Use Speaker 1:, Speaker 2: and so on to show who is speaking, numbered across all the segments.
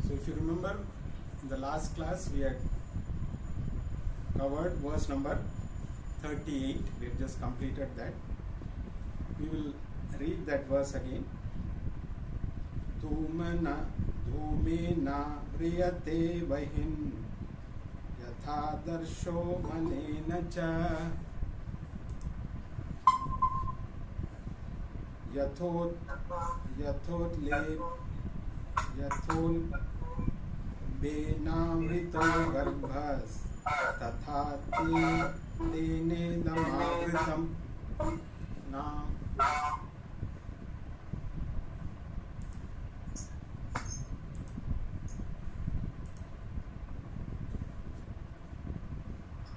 Speaker 1: So if you remember, in the last class we had covered verse number 38. We have just completed that. We will read that verse again. Dhumena priyate vahin yatha darsho manena cha yathot benamrito garbhas tatha tene damavritam na.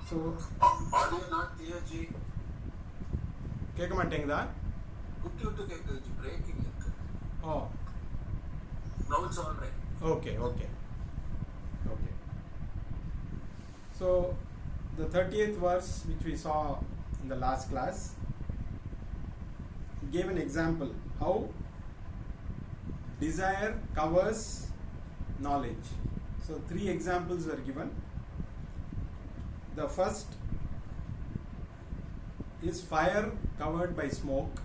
Speaker 1: So,
Speaker 2: audio not clear, Ji.
Speaker 1: கேட்க மாட்டேங்குதா?
Speaker 2: குட்டி விட்டு கேட்குது G, braking இருக்கு.
Speaker 1: Oh.
Speaker 2: Now it's all right.
Speaker 1: Okay. So, the 30th verse which we saw in the last class gave an example how desire covers knowledge. So, 3 examples were given. The first is fire covered by smoke.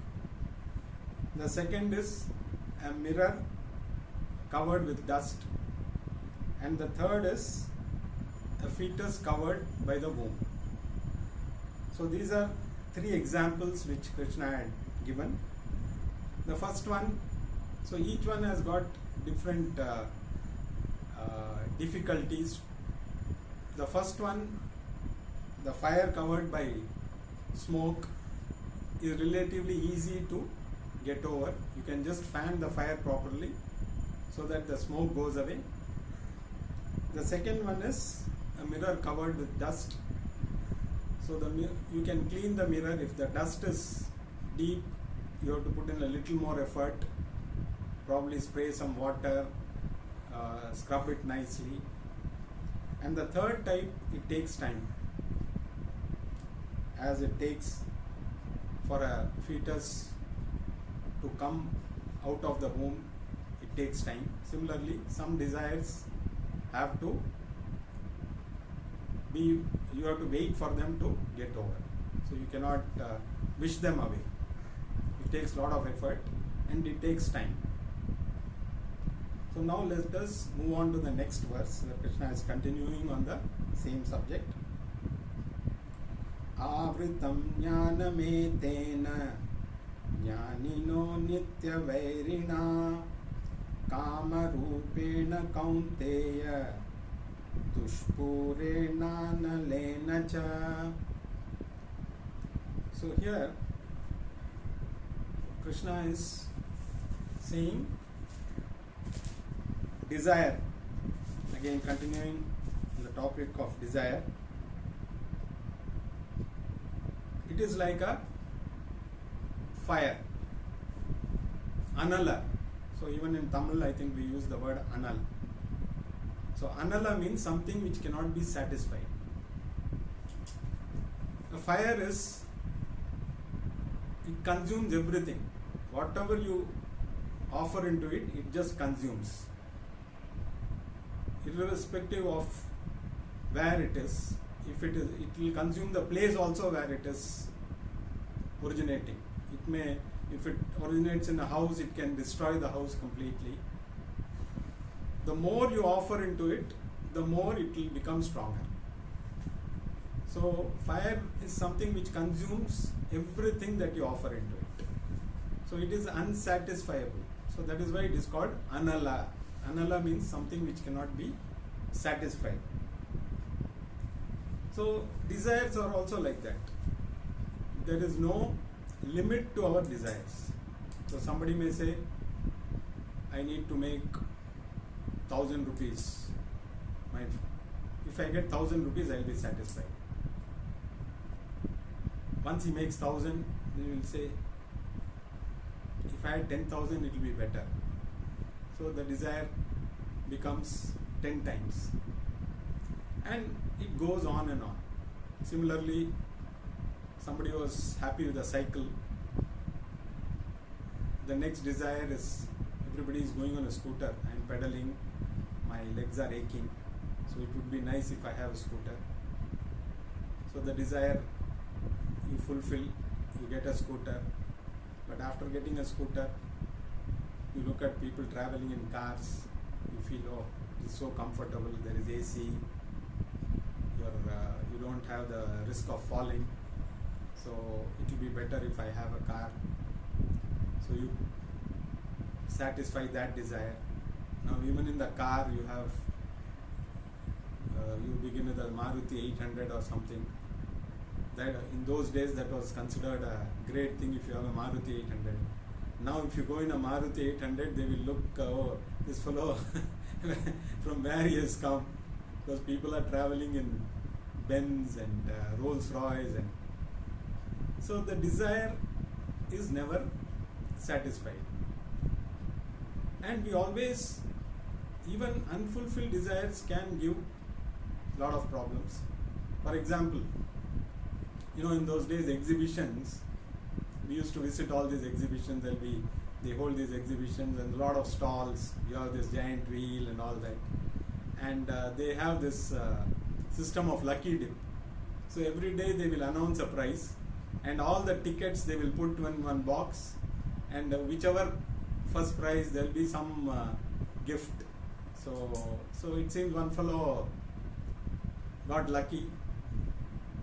Speaker 1: The second is a mirror covered with dust. And the third is a fetus covered by the womb. So these are 3 examples which Krishna had given. The first one, so each one has got different difficulties. The first one, the fire covered by smoke, is relatively easy to get over. You can just fan the fire properly so that the smoke goes away. The second one is a mirror covered with dust. So you can clean the mirror. If the dust is deep, you have to put in a little more effort, probably spray some water, scrub it nicely. And the third type, it takes time, as it takes for a fetus to come out of the womb. It takes time. Similarly, some desires have to be, you have to wait for them to get over. So you cannot wish them away. It takes a lot of effort and it takes time. So now let us move on to the next verse where Krishna is continuing on the same subject. Avritam jnanametena jnanino nitya vairina kama rupena kaunteya dushpurena nalena cha. So here Krishna is saying desire, again continuing on the topic of desire. It is like a fire, anala. So even in Tamil, I think we use the word anal. So anala means something which cannot be satisfied. A fire is, it consumes everything. Whatever you offer into it, it just consumes. Irrespective of where it is. If it is, it will consume the place also where it is originating. It may, if it originates in a house, it can destroy the house completely. The more you offer into it, the more it will become stronger. So fire is something which consumes everything that you offer into it. So it is unsatisfiable. So that is why it is called anala. Anala means something which cannot be satisfied. So desires are also like that. There is no limit to our desires. So somebody may say, I need to make 1,000 rupees. If I get 1,000 rupees, I will be satisfied. Once he makes 1,000, he will say, if I had 10,000, it will be better. So the desire becomes 10 times. And it goes on and on. Similarly, somebody was happy with a cycle. The next desire is, everybody is going on a scooter. I am pedaling. my legs are aching, so it would be nice if I have a scooter. So the desire you fulfill, you get a scooter, but after getting a scooter, you look at people traveling in cars, you feel, oh, it's so comfortable, there is AC, you don't have the risk of falling, so it will be better if I have a car. So you satisfy that desire. Now even in the car you have, you begin with a Maruti 800 or something. That in those days that was considered a great thing if you have a Maruti 800. Now if you go in a Maruti 800, they will look, oh, this fellow from where he has come, because people are traveling in Benz and Rolls Royce, and so the desire is never satisfied. And we always, even unfulfilled desires can give a lot of problems. For example, in those days exhibitions, we used to visit all these exhibitions. They hold these exhibitions and a lot of stalls. You have this giant wheel and all that, and they have this system of lucky dip. So every day they will announce a prize, and all the tickets they will put in one box, and whichever first prize there will be some gift. So it seems one fellow got lucky.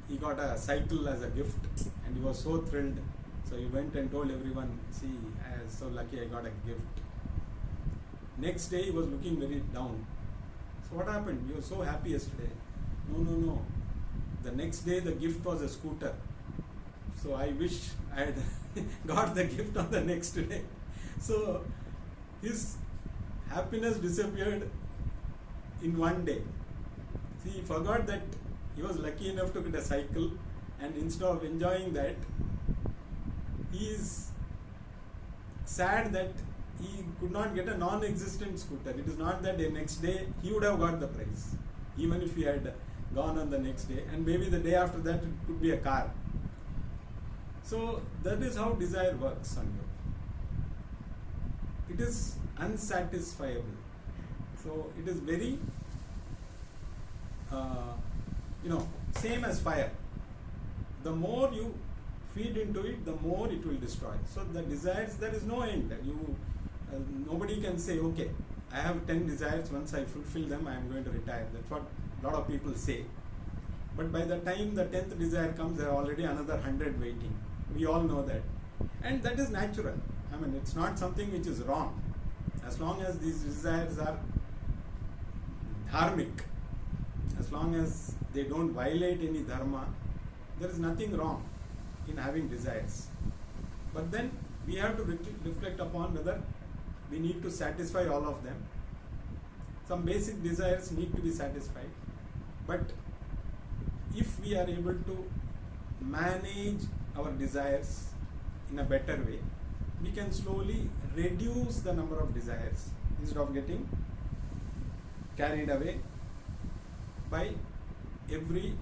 Speaker 1: He got a cycle as a gift, and he was so thrilled. So he went and told everyone, see, I was so lucky I got a gift. Next day he was looking very down. So what happened? You were so happy yesterday. No. The next day the gift was a scooter. So I wish I had got the gift on the next day. So his happiness disappeared in one day. See, he forgot that he was lucky enough to get a cycle, and instead of enjoying that, he is sad that he could not get a non-existent scooter. It is not that the next day he would have got the prize, even if he had gone on the next day, and maybe the day after that it could be a car. So that is how desire works on you. It is unsatisfiable. So it is very, same as fire. The more you feed into it, the more it will destroy. So the desires, there is no end. Nobody can say, okay, I have 10 desires, once I fulfill them, I am going to retire. That's what a lot of people say. But by the time the 10th desire comes, there are already another 100 waiting. We all know that. And that is natural. I mean, it's not something which is wrong. As long as these desires are dharmic, as long as they don't violate any dharma, there is nothing wrong in having desires. But then we have to reflect upon whether we need to satisfy all of them. Some basic desires need to be satisfied, but if we are able to manage our desires in a better way, we can slowly reduce the number of desires instead of getting carried away by every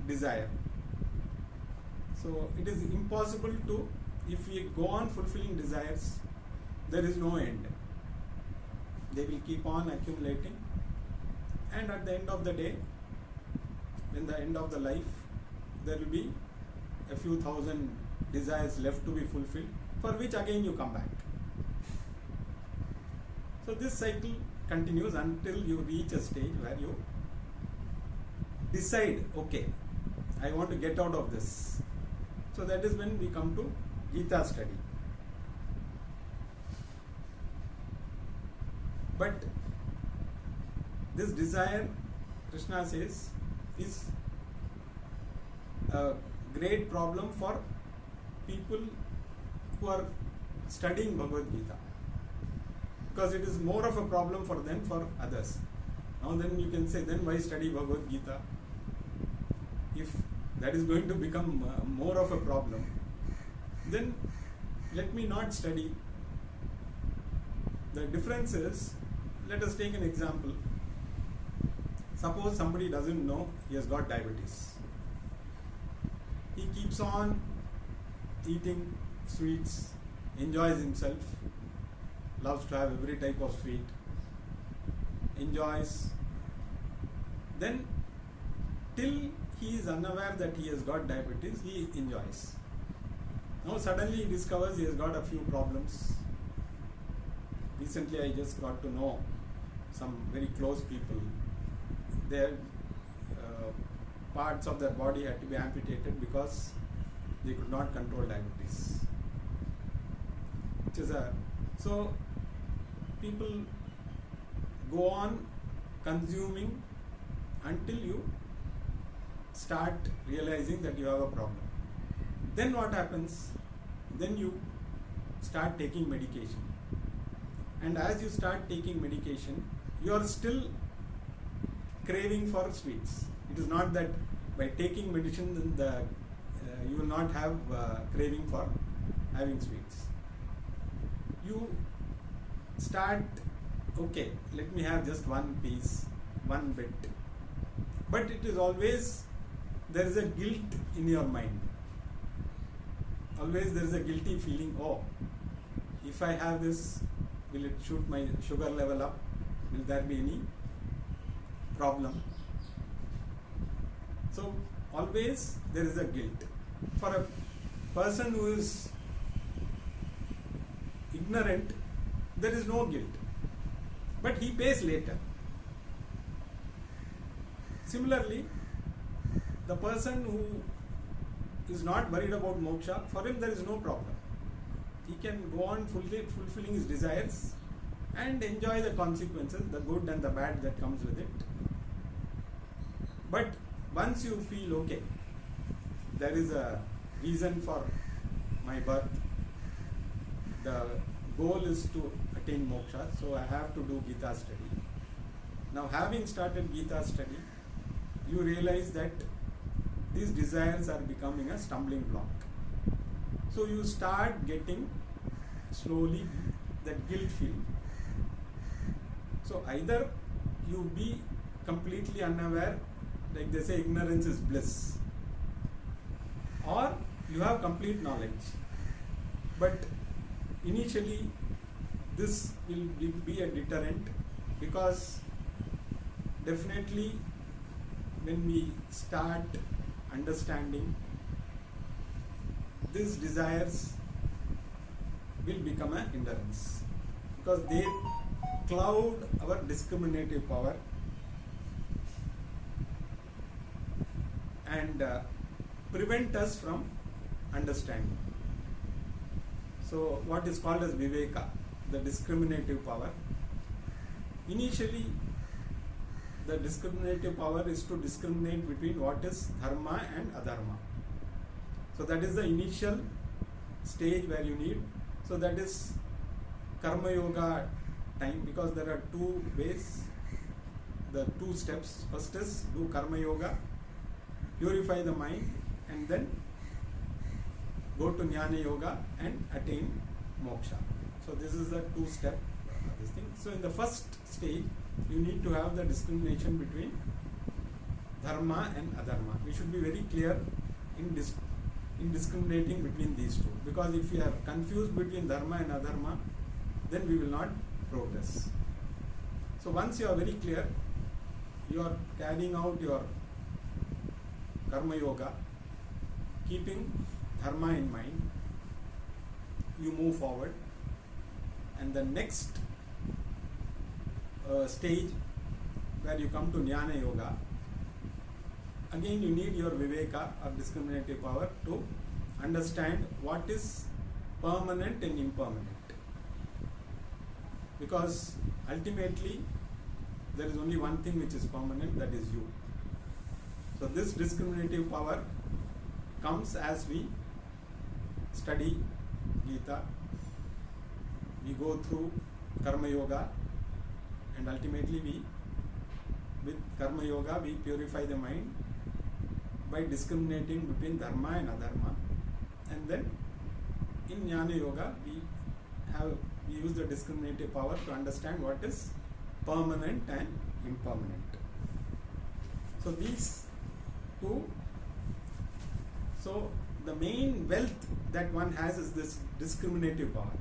Speaker 1: desire. So it is impossible to, if we go on fulfilling desires, there is no end. They will keep on accumulating, and at the end of the day, in the end of the life, there will be a few thousand desires left to be fulfilled, for which again you come back. So this cycle continues until you reach a stage where you decide, okay, I want to get out of this. So that is when we come to Gita study. But this desire, Krishna says, is a great problem for people who are studying Bhagavad Gita, because it is more of a problem for them for others. Now then you can say, then why study Bhagavad Gita? If that is going to become more of a problem, then let me not study. The difference is, let us take an example. Suppose somebody doesn't know he has got diabetes. He keeps on eating sweets, enjoys himself, loves to have every type of sweet. enjoys. Then till he is unaware that he has got diabetes, he enjoys. Now suddenly he discovers he has got a few problems. Recently I just got to know some very close people. Their parts of their body had to be amputated because they could not control diabetes. So people go on consuming until you start realizing that you have a problem. Then what happens? Then you start taking medication. And as you start taking medication, you are still craving for sweets. It is not that by taking medicine you will not have craving for having sweets. You start, okay, let me have just one piece, one bit. But it is always, there is a guilt in your mind. Always there is a guilty feeling, oh, if I have this, will it shoot my sugar level up? Will there be any problem? So always there is a guilt. For a person who is ignorant, there is no guilt. But he pays later. Similarly, the person who is not worried about moksha, for him there is no problem. He can go on fulfilling his desires and enjoy the consequences, the good and the bad that comes with it. But once you feel, okay, there is a reason for my birth, the goal is to attain moksha, so I have to do Gita study. Now having started Gita study, you realize that these desires are becoming a stumbling block. So you start getting slowly that guilt feeling. So either you be completely unaware, like they say ignorance is bliss, or you have complete knowledge. But initially this will be a deterrent, because definitely when we start understanding, these desires will become a hindrance, because they cloud our discriminative power and prevent us from understanding. So what is called as viveka, the discriminative power. Initially the discriminative power is to discriminate between what is dharma and adharma. So that is the initial stage where you need. So that is karma yoga time, because there are two ways, the two steps. First is do karma yoga, purify the mind, and then go to jnana yoga and attain moksha. So this is the two-step this thing. So in the first stage, you need to have the discrimination between dharma and adharma. We should be very clear in discriminating between these two, because if you are confused between dharma and adharma, then we will not progress. So once you are very clear, you are carrying out your karma yoga, keeping dharma in mind, you move forward, and the next stage where you come to jnana yoga, again you need your viveka or discriminative power to understand what is permanent and impermanent, because ultimately there is only one thing which is permanent, that is you. So this discriminative power comes as we study Gita, we go through karma yoga, and ultimately with karma yoga we purify the mind by discriminating between dharma and adharma, and then in jnana yoga we use the discriminative power to understand what is permanent and impermanent. So these two, so the main wealth that one has is this discriminative power,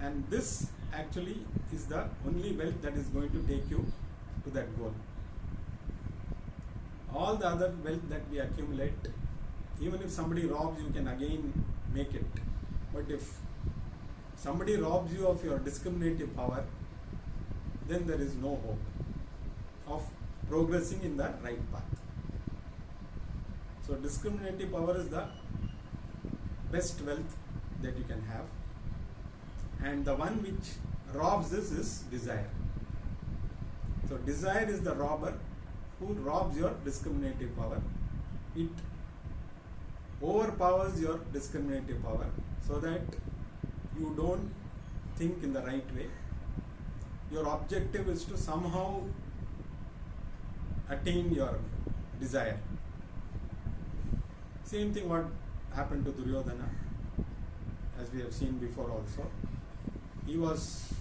Speaker 1: and this actually is the only wealth that is going to take you to that goal. All the other wealth that we accumulate, even if somebody robs, you can again make it. But if somebody robs you of your discriminative power, then there is no hope of progressing in the right path. So discriminative power is the best wealth that you can have, and the one which robs this is desire. So desire is the robber who robs your discriminative power. It overpowers your discriminative power so that you don't think in the right way. Your objective is to somehow attain your desire. Same thing what happened to Duryodhana, as we have seen before also. He was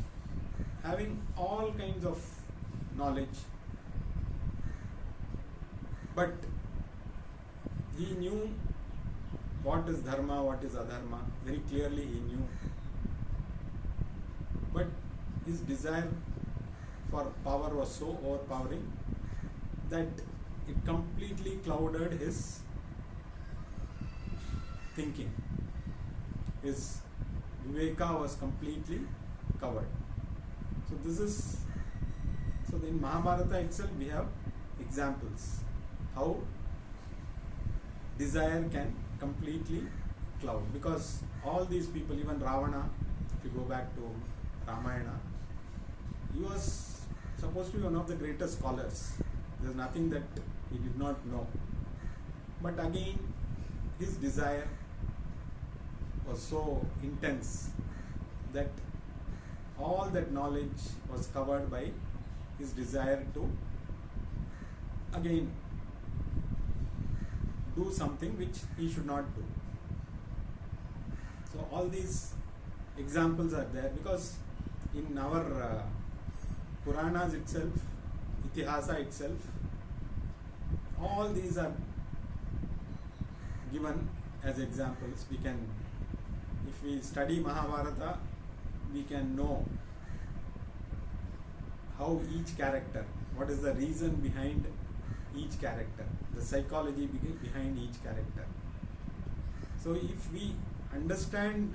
Speaker 1: having all kinds of knowledge, but he knew what is dharma, what is adharma. Very clearly he knew. But his desire for power was so overpowering that it completely clouded his thinking. His viveka was completely covered. So in Mahabharata itself we have examples how desire can completely cloud, because all these people, even Ravana, if you go back to Ramayana, he was supposed to be one of the greatest scholars. There's nothing that he did not know. But again, his desire was so intense that all that knowledge was covered by his desire to again do something which he should not do. So all these examples are there because in our Puranas itself, Itihasa itself, all these are given as examples. We can, if we study Mahabharata, we can know how each character, what is the reason behind each character, the psychology behind each character. So if we understand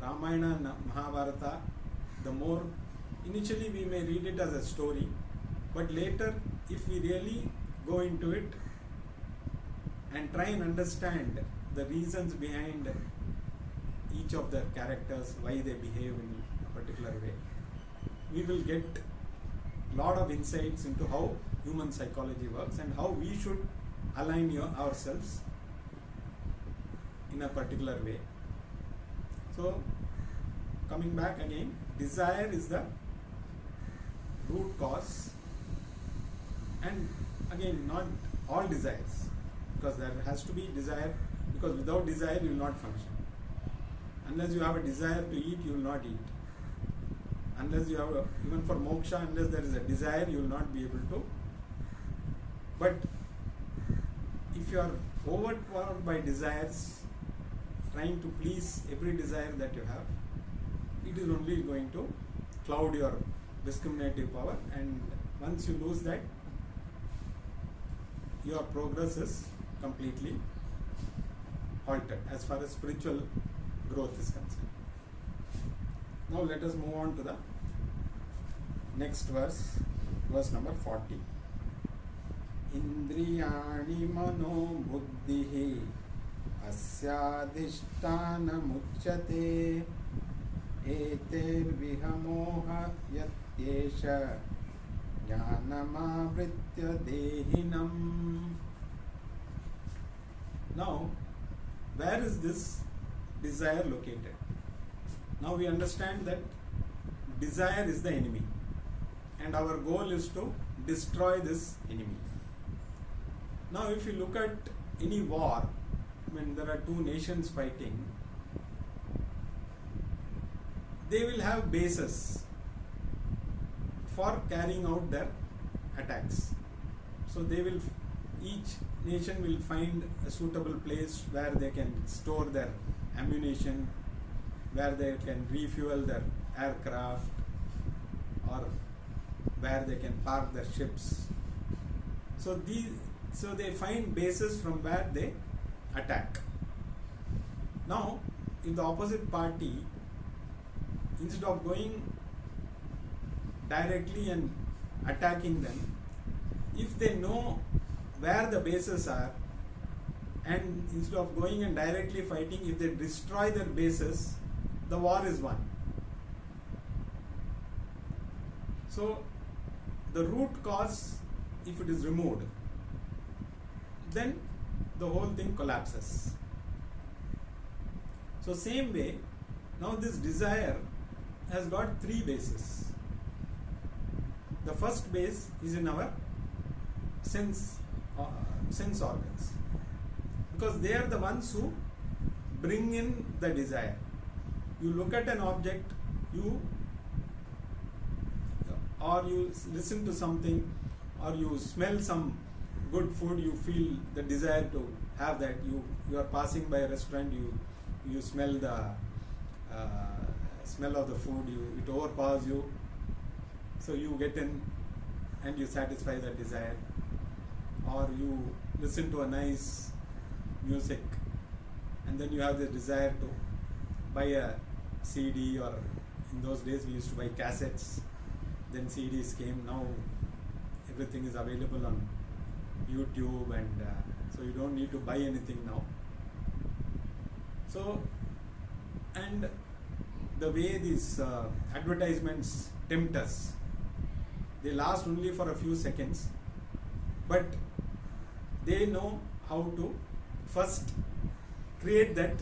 Speaker 1: Ramayana and Mahabharata, the more, initially we may read it as a story, but later if we really go into it and try and understand the reasons behind each of the characters, why they behave in a particular way, we will get a lot of insights into how human psychology works and how we should align ourselves in a particular way. So coming back again, desire is the root cause, and again not all desires, because there has to be desire, because without desire you will not function. Unless you have a desire to eat, you will not eat. Unless you have even for moksha, unless there is a desire, you will not be able to. But if you are overpowered by desires, trying to please every desire that you have, it is only going to cloud your discriminative power, and once you lose that, your progress is completely halted as far as spiritual growth is concerned. Now let us move on to the next verse, verse number 40. Indriyani mano buddhihi asyadhishthanamuchyate eter vihamoha yatyesha jnanamavritya dehinam. Now, where is this desire located? Now we understand that desire is the enemy, and our goal is to destroy this enemy. Now if you look at any war, when there are two nations fighting, they will have bases for carrying out their attacks. So they will, each nation will find a suitable place where they can store their ammunition, where they can refuel their aircraft or where they can park their ships. So they find bases from where they attack. Now, if the opposite party, instead of going directly and attacking them, if they know where the bases are, and instead of going and directly fighting, if they destroy their bases, the war is won. So the root cause, if it is removed, then the whole thing collapses. So same way, now this desire has got three bases. The first base is in our sense organs, because they are the ones who bring in the desire. You look at an object, or you listen to something, or you smell some good food, you feel the desire to have that. You are passing by a restaurant, you smell the smell of the food, it overpowers you, so you get in and you satisfy that desire. Or you listen to a nice music and then you have the desire to buy a CD, or in those days we used to buy cassettes, then CDs came. Now everything is available on YouTube, and so you don't need to buy anything now. So, and the way these advertisements tempt us, they last only for a few seconds, but they know how to first create that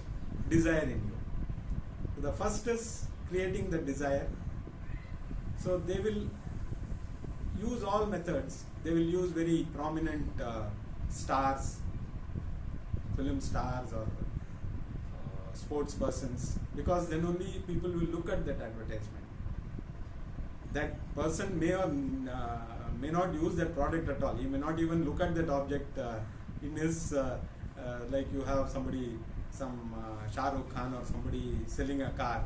Speaker 1: desire in you. So the first is creating the desire. So they will use all methods. They will use very prominent stars, film stars, or sports persons, because then only people will look at that advertisement. That person may or may not use that product at all. He may not even look at that object in his, like you have somebody, some Shah Rukh Khan or somebody selling a car.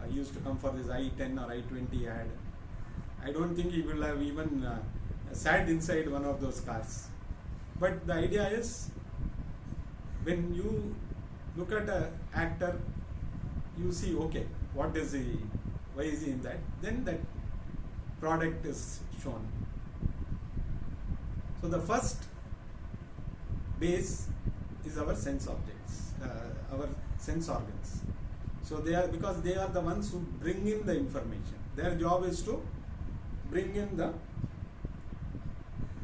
Speaker 1: He used to come for this I-10 or I-20 ad. I don't think he will have even sat inside one of those cars. But the idea is, when you look at an actor, you see, okay, what is he, why is he in that? Then that product is shown. So the first base is our sense objects, our sense organs. So they are, because they are the ones who bring in the information. Their job is to bring in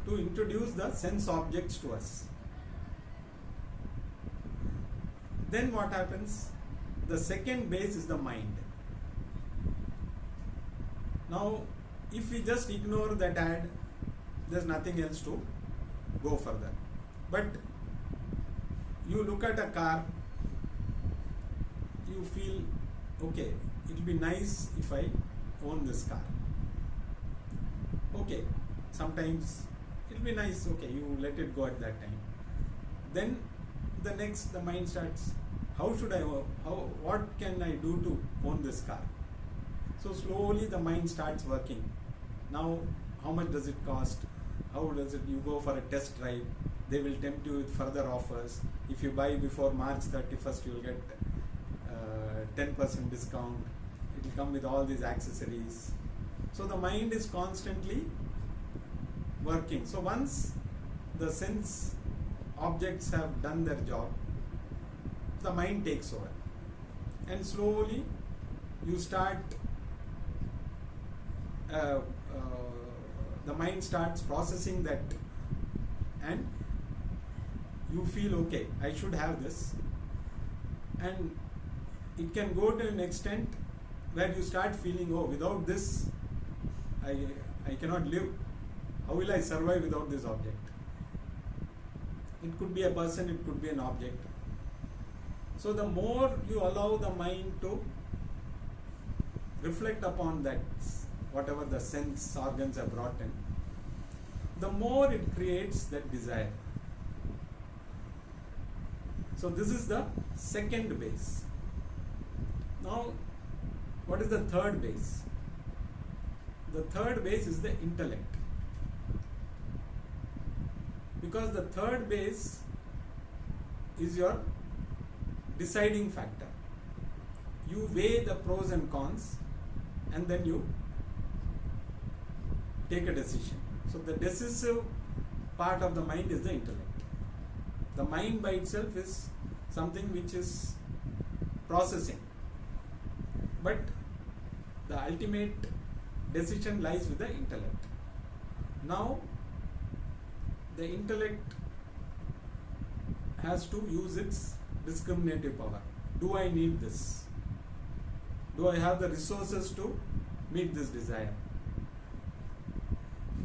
Speaker 1: to introduce the sense objects to us. Then what happens? The second base is the mind. Now, if we just ignore that ad, there's nothing else to go further. But you look at a car, you feel, okay, it will be nice if I own this car. Okay, sometimes it will be nice, okay, you let it go at that time. Then the mind starts, what can I do to own this car? So slowly the mind starts working. Now, how much does it cost? How does it, you go for a test drive, they will tempt you with further offers. If you buy before March 31st, you will get 10% discount. It will come with all these accessories. So the mind is constantly working. So once the sense objects have done their job, the mind takes over. And slowly you start, the mind starts processing that, and you feel, okay, I should have this. And it can go to an extent where you start feeling, oh, without this, I cannot live. How will I survive without this object? It could be a person, it could be an object. So the more you allow the mind to reflect upon that, whatever the sense organs have brought in, the more it creates that desire. So this is the second base. Now, What is the third base? The third base is the intellect. Because the third base is your deciding factor. You weigh the pros and cons and then you take a decision. So the decisive part of the mind is the intellect. The mind by itself is something which is processing. But the ultimate decision lies with the intellect. Now, the intellect has to use its discriminative power. Do I need this? Do I have the resources to meet this desire?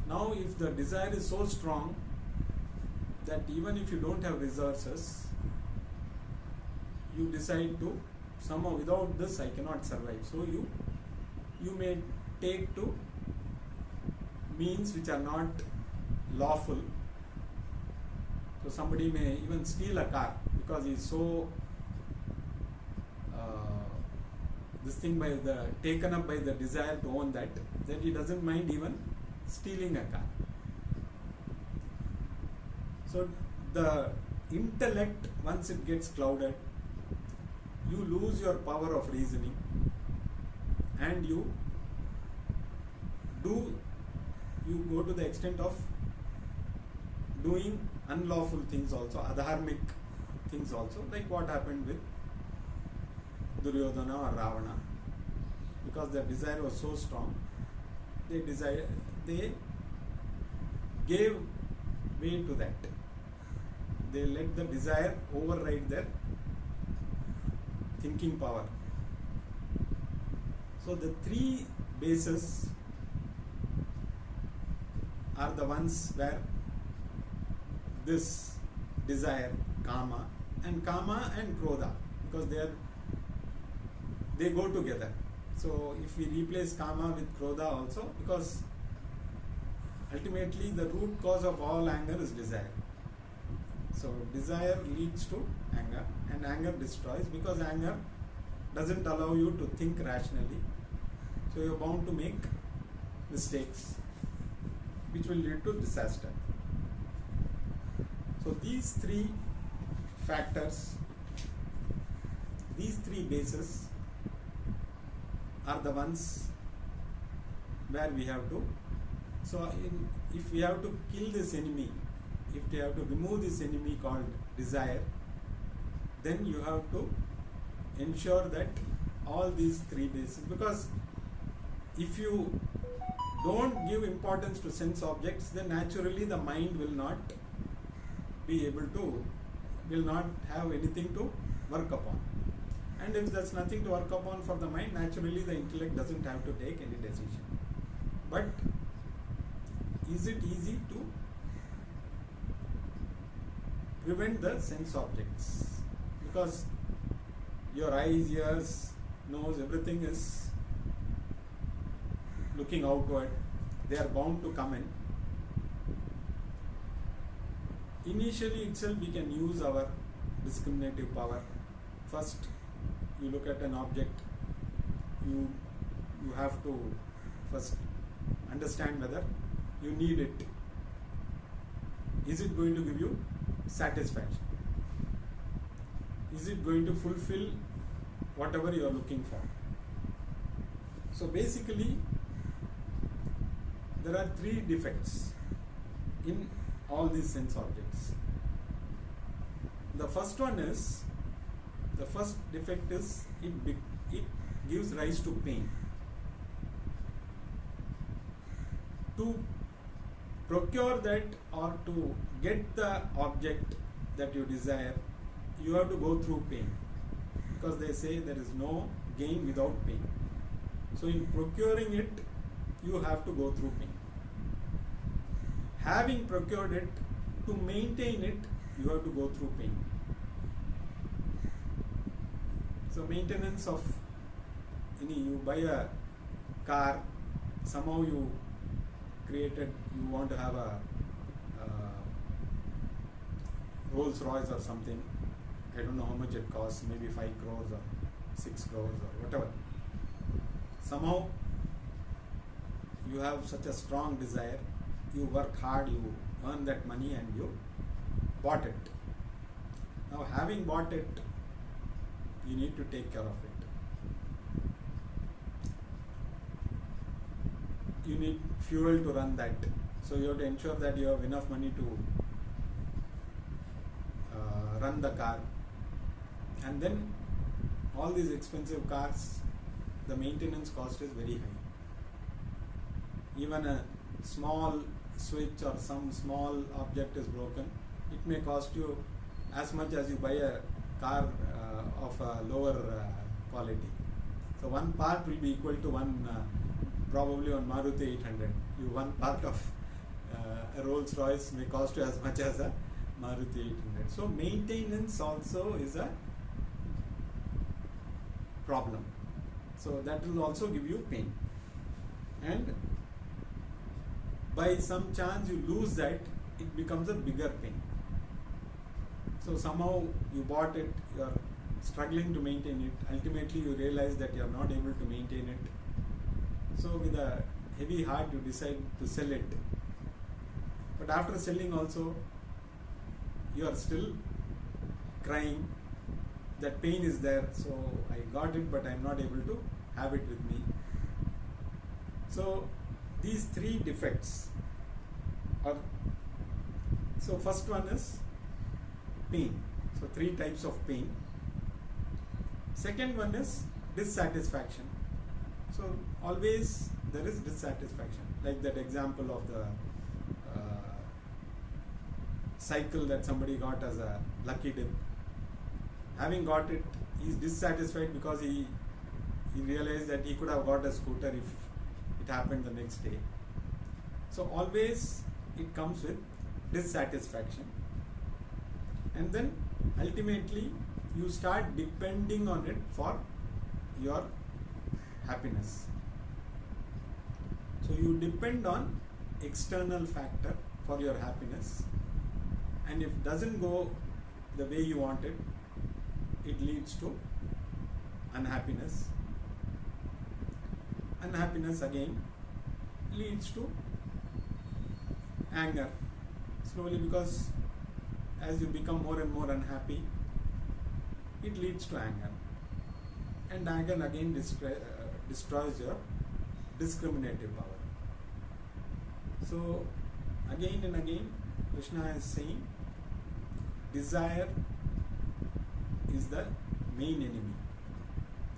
Speaker 1: Now, if the desire is so strong that even if you don't have resources, you decide to somehow, without this I cannot survive. So you may take to means which are not lawful. So somebody may even steal a car because he is so taken up by the desire to own that he doesn't mind even stealing a car. So the intellect, once it gets clouded, you lose your power of reasoning and you go to the extent of doing unlawful things also, adharmic things also, like what happened with Duryodhana or Ravana. Because their desire was so strong, they gave way to that. They let the desire override their thinking power. So the three bases are the ones where this desire, kama and krodha, because they go together. So if we replace kama with krodha also, because ultimately the root cause of all anger is desire. So desire leads to anger, and anger destroys, because anger doesn't allow you to think rationally. So you are bound to make mistakes which will lead to disaster. So these three factors, these three bases are the ones where we have to, if we have to kill this enemy, if we have to remove this enemy called desire, then you have to ensure that all these three bases, because if you don't give importance to sense objects, then naturally the mind will not have anything to work upon. And if there's nothing to work upon for the mind, naturally the intellect doesn't have to take any decision. But is it easy to prevent the sense objects? Because your eyes, ears, nose, everything is looking outward. They are bound to come in. Initially itself we can use our discriminative power. First, you look at an object, you have to first understand whether you need it. Is it going to give you satisfaction? Is it going to fulfill whatever you are looking for? So basically, there are three defects in all these sense objects. The first defect is it gives rise to pain. To procure that or to get the object that you desire, you have to go through pain, because they say there is no gain without pain. So in procuring it, you have to go through pain. Having procured it, to maintain it, you have to go through pain. So maintenance of you buy a car, somehow you want to have a Rolls Royce or something. I don't know how much it costs, maybe 5 crores or 6 crores or whatever. somehow you have such a strong desire, you work hard, you earn that money and you bought it. Now having bought it, you need to take care of it. You need fuel to run that. So you have to ensure that you have enough money to run the car. And then all these expensive cars, the maintenance cost is very high. Even a small switch or some small object is broken, it may cost you as much as you buy a car of a lower quality. So one part will be equal to one, probably on Maruti 800. One part of a Rolls Royce may cost you as much as a Maruti 800. So maintenance also is a problem. So that will also give you pain. And by some chance you lose that, it becomes a bigger pain. So somehow you bought it, you are struggling to maintain it. Ultimately you realize that you are not able to maintain it. So with a heavy heart you decide to sell it. But after selling also, you are still crying. That pain is there. So I got it, but I am not able to have it with me. So these three defects are, so first one is pain. So three types of pain. Second one is dissatisfaction. So always there is dissatisfaction, like that example of the cycle that somebody got as a lucky dip. Having got it, he is dissatisfied because he realized that he could have got a scooter if it happened the next day. So always it comes with dissatisfaction, and then ultimately you start depending on it for your happiness. So you depend on external factor for your happiness, and if it doesn't go the way you want it, it leads to unhappiness. Unhappiness again leads to anger slowly, because as you become more and more unhappy, it leads to anger, and anger again destroys your discriminative power. So again and again Krishna is saying desire is the main enemy,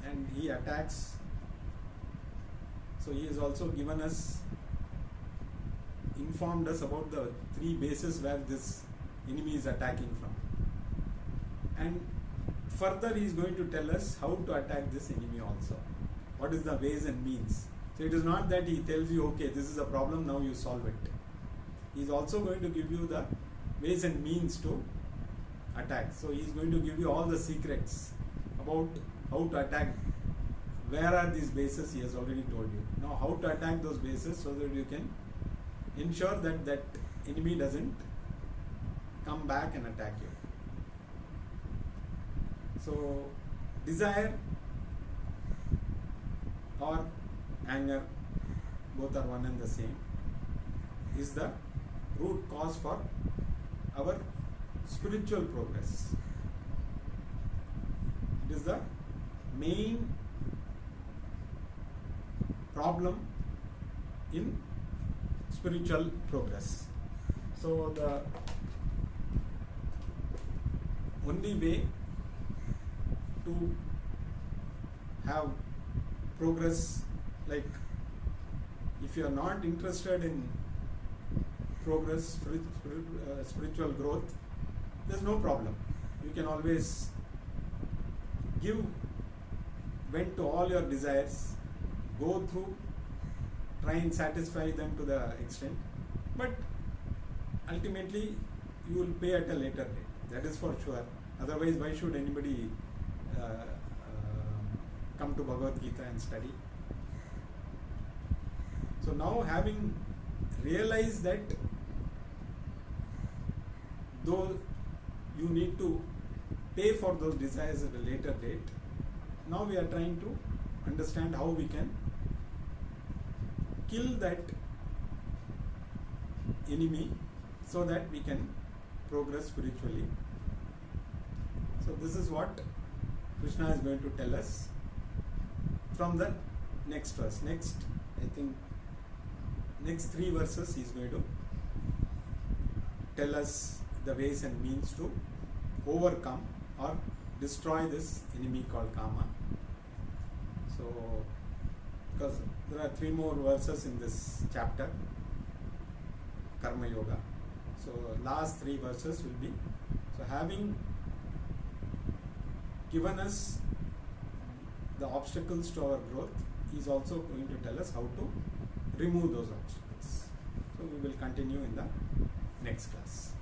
Speaker 1: and he attacks. So he has also given us, informed us about the three bases where this enemy is attacking from, and further he is going to tell us how to attack this enemy also. What is the ways and means? So it is not that he tells you, okay, this is a problem, now you solve it. He is also going to give you the ways and means to attack. So he is going to give you all the secrets about how to attack. Where are these bases? He has already told you. Now how to attack those bases so that you can ensure that that enemy doesn't come back and attack you. So desire or anger, both are one and the same, is the root cause for our spiritual progress. It is the main problem in spiritual progress. So the only way to have progress, like if you are not interested in progress, spiritual growth, there's no problem. You can always give vent to all your desires, go through, try and satisfy them to the extent, but ultimately you will pay at a later date. That is for sure. Otherwise, why should anybody come to Bhagavad Gita and study? So now, having realized that though you need to pay for those desires at a later date, now we are trying to understand how we can kill that enemy so that we can progress spiritually. So this is what Krishna is going to tell us from the next verse. Next 3 verses he is going to tell us the ways and means to overcome or destroy this enemy called Kama. So, because there are 3 more verses in this chapter, Karma Yoga. So, last 3 verses will be, so having given us the obstacles to our growth, he is also going to tell us how to remove those obstacles. So, we will continue in the next class.